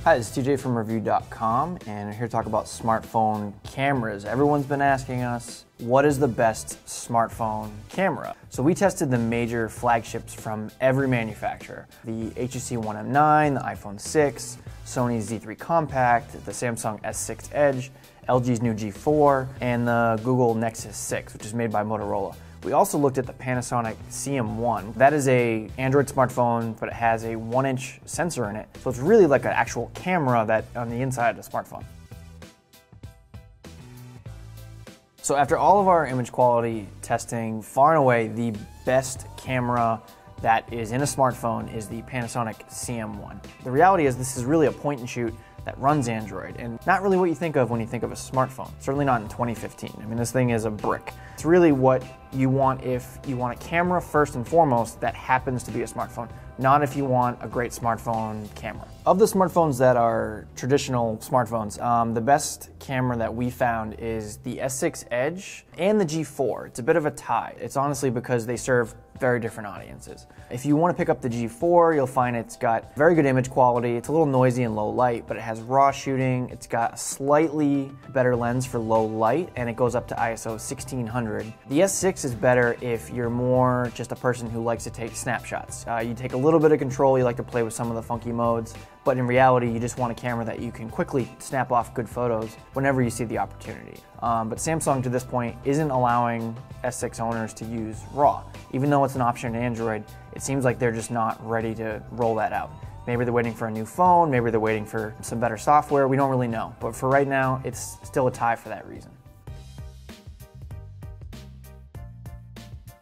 Hi, this is TJ from Review.com, and I'm here to talk about smartphone cameras. Everyone's been asking us, what is the best smartphone camera? So we tested the major flagships from every manufacturer. The HTC One M9, the iPhone 6, Sony's Z3 Compact, the Samsung S6 Edge, LG's new G4, and the Google Nexus 6, which is made by Motorola. We also looked at the Panasonic CM1. That is an Android smartphone, but it has a 1-inch sensor in it. So it's really like an actual camera that on the inside of the smartphone. So after all of our image quality testing, far and away the best camera that is in a smartphone is the Panasonic CM1. The reality is this is really a point and shoot that runs Android, and not really what you think of when you think of a smartphone. Certainly not in 2015. I mean, this thing is a brick. It's really what you want if you want a camera first and foremost that happens to be a smartphone, not if you want a great smartphone camera. Of the smartphones that are traditional smartphones, the best camera that we found is the S6 Edge and the G4. It's a bit of a tie. It's honestly because they serve very different audiences. If you want to pick up the G4, you'll find it's got very good image quality. It's a little noisy in low light, but it has raw shooting. It's got a slightly better lens for low light, and it goes up to ISO 1600. The S6 is better if you're more just a person who likes to take snapshots. You take a little bit of control, you like to play with some of the funky modes, but in reality, you just want a camera that you can quickly snap off good photos whenever you see the opportunity. But Samsung, to this point, isn't allowing S6 owners to use RAW. Even though it's an option in Android, it seems like they're just not ready to roll that out. Maybe they're waiting for a new phone, maybe they're waiting for some better software, we don't really know. But for right now, it's still a tie for that reason.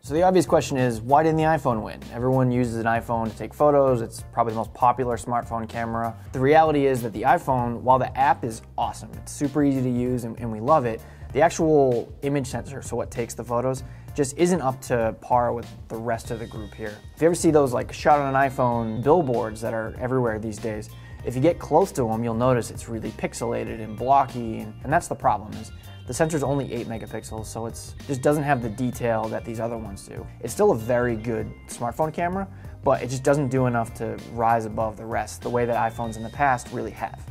So the obvious question is, why didn't the iPhone win? Everyone uses an iPhone to take photos. It's probably the most popular smartphone camera. The reality is that the iPhone, while the app is awesome, it's super easy to use and we love it, the actual image sensor, so what takes the photos, just isn't up to par with the rest of the group here. If you ever see those like shot on an iPhone billboards that are everywhere these days, if you get close to them, you'll notice it's really pixelated and blocky, and that's the problem. Is the sensor's only 8 megapixels, so it just doesn't have the detail that these other ones do. It's still a very good smartphone camera, but it just doesn't do enough to rise above the rest the way that iPhones in the past really have.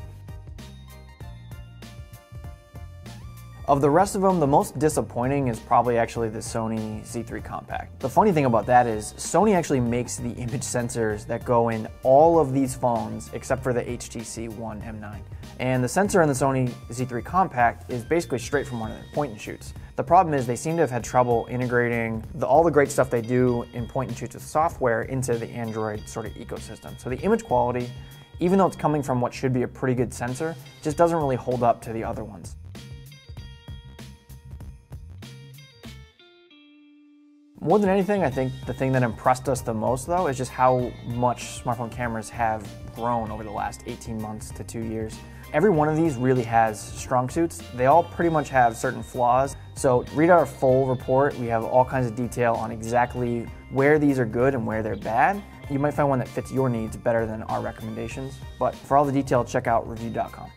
Of the rest of them, the most disappointing is probably actually the Sony Z3 Compact. The funny thing about that is Sony actually makes the image sensors that go in all of these phones except for the HTC One M9. And the sensor in the Sony Z3 Compact is basically straight from one of their point and shoots. The problem is they seem to have had trouble integrating all the great stuff they do in point and shoots with software into the Android sort of ecosystem. So the image quality, even though it's coming from what should be a pretty good sensor, just doesn't really hold up to the other ones. More than anything, I think the thing that impressed us the most, though, is just how much smartphone cameras have grown over the last 18 months to 2 years. Every one of these really has strong suits. They all pretty much have certain flaws. So read our full report. We have all kinds of detail on exactly where these are good and where they're bad. You might find one that fits your needs better than our recommendations. But for all the detail, check out Review.com.